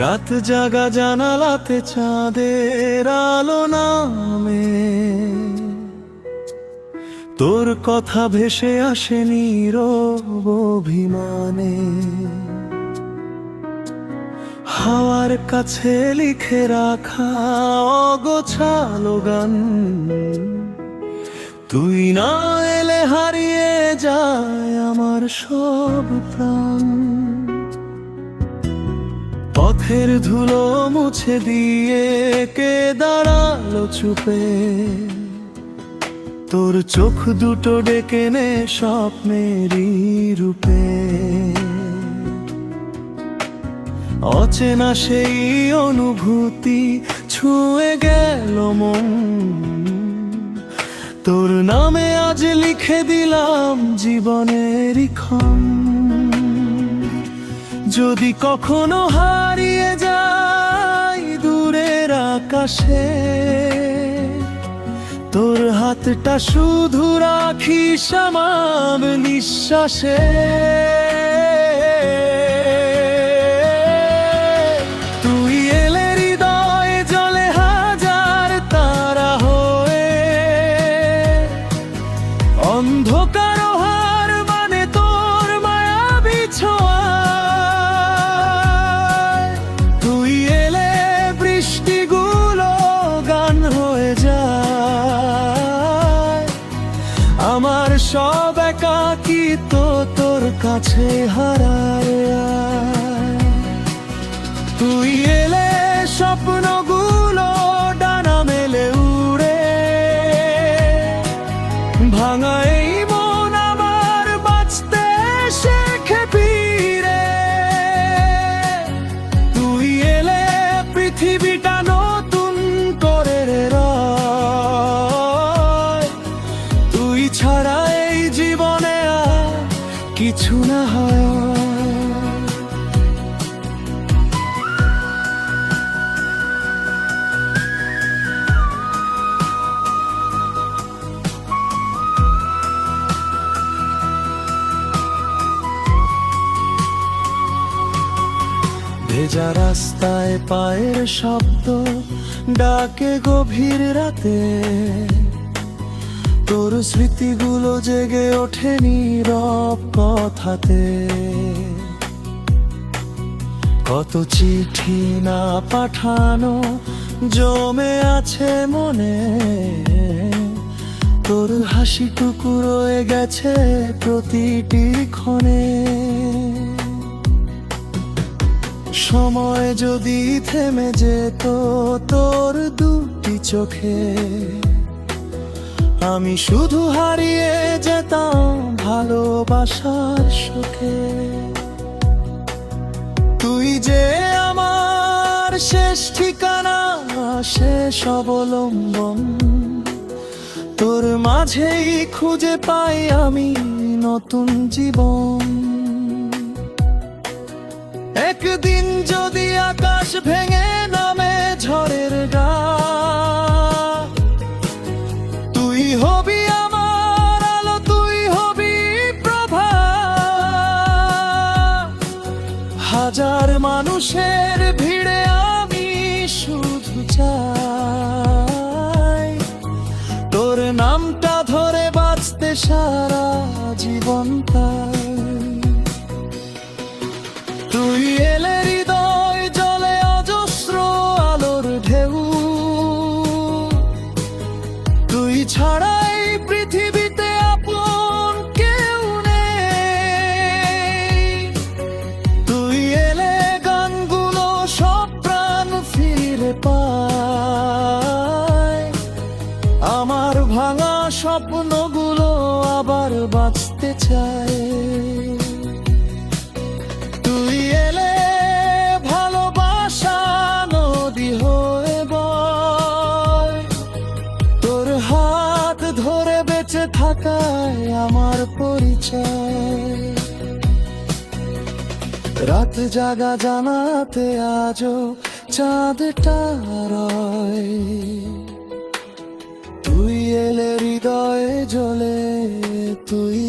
রাত জাগা জানালাতে চাঁদের আলো নামে, তোর কথা ভেসে আসে নীরব অভিমানে। হাওয়ার কাছে লিখে রাখা অগোছালো গান, তুই না এলে হারিয়ে যায় আমার সব প্রাণ। পথের ধুলো মুছে দিয়ে কে দাঁড়ালো চুপে, তোর চোখ দুটো ডেকে নে স্বপ্নেরই রূপে। অচেনা সেই অনুভূতি ছুঁয়ে গেল মন, তোর নামে আজ লিখে দিলাম জীবনের ক্ষণ। যদি কখনো হারিয়ে যাই দূরের আকাশে, তোর হাতটা শুধু রাখিস আমার নিঃশ্বাসে। তুই এলে হৃদয়ে জ্বলে হাজার তারা হয়ে, অন্ধকার হার মানে তোর মায়াবী ছোঁয়ায়। তুই এলে বৃষ্টিগুলো গান হয়ে যায়, আমার সব একাকিত্ব তোর কাছে হারায়। তুই এলে স্বপ্নগুলো ডানা মেলে উড়ে, ভাঙা এই মন আমার বাঁচতে শেখে ফিরে। তুই এলে পৃথিবীটা নতুন করে রয়, তুই ছাড়া এই জীবনে আর কিছু না হয়। ভেজা রাস্তায় পায়ের শব্দ ডাকে গভীর রাতে, তোর স্মৃতিগুলো জেগে ওঠে নীরব কথাতে। কত চিঠি না পাঠানো জমে আছে মনে, তোর হাসিটুকু রয়ে গেছে প্রতিটি ক্ষণে। সময় যদি থেমে যেত তোর দুটি চোখে, আমি শুধু হারিয়ে যেতাম ভালোবাসার সুখে। তুই যে আমার শেষ ঠিকানা, শেষ অবলম্বন, তোর মাঝেই খুঁজে পাই আমি নতুন জীবন। একদিন যদি আকাশ ভেঙে নামে ঝড়ের ডাক, তুই হবি আমার আলো, তুই হবি প্রভাত। হাজার মানুষের ভিড়ে আমি শুধু চাই তোর নামটা ধরে বাঁচতে সারা জীবনটা। তুই এলে হৃদয় জলে অজস্র আলোর ঢেউ, তুই ছাড়াই পৃথিবীতে আপন কেউ নেই। তুই এলে গানগুলো সব প্রাণ ফিরে পায়, আমার ভাঙা স্বপ্নগুলো আবার বাঁচতে চায়। থাকায় আমার পরিচয়, রাত জাগা জানাতে আজও চাঁদটা রয়। তুই এলে হৃদয়ে জ্বলে, তুই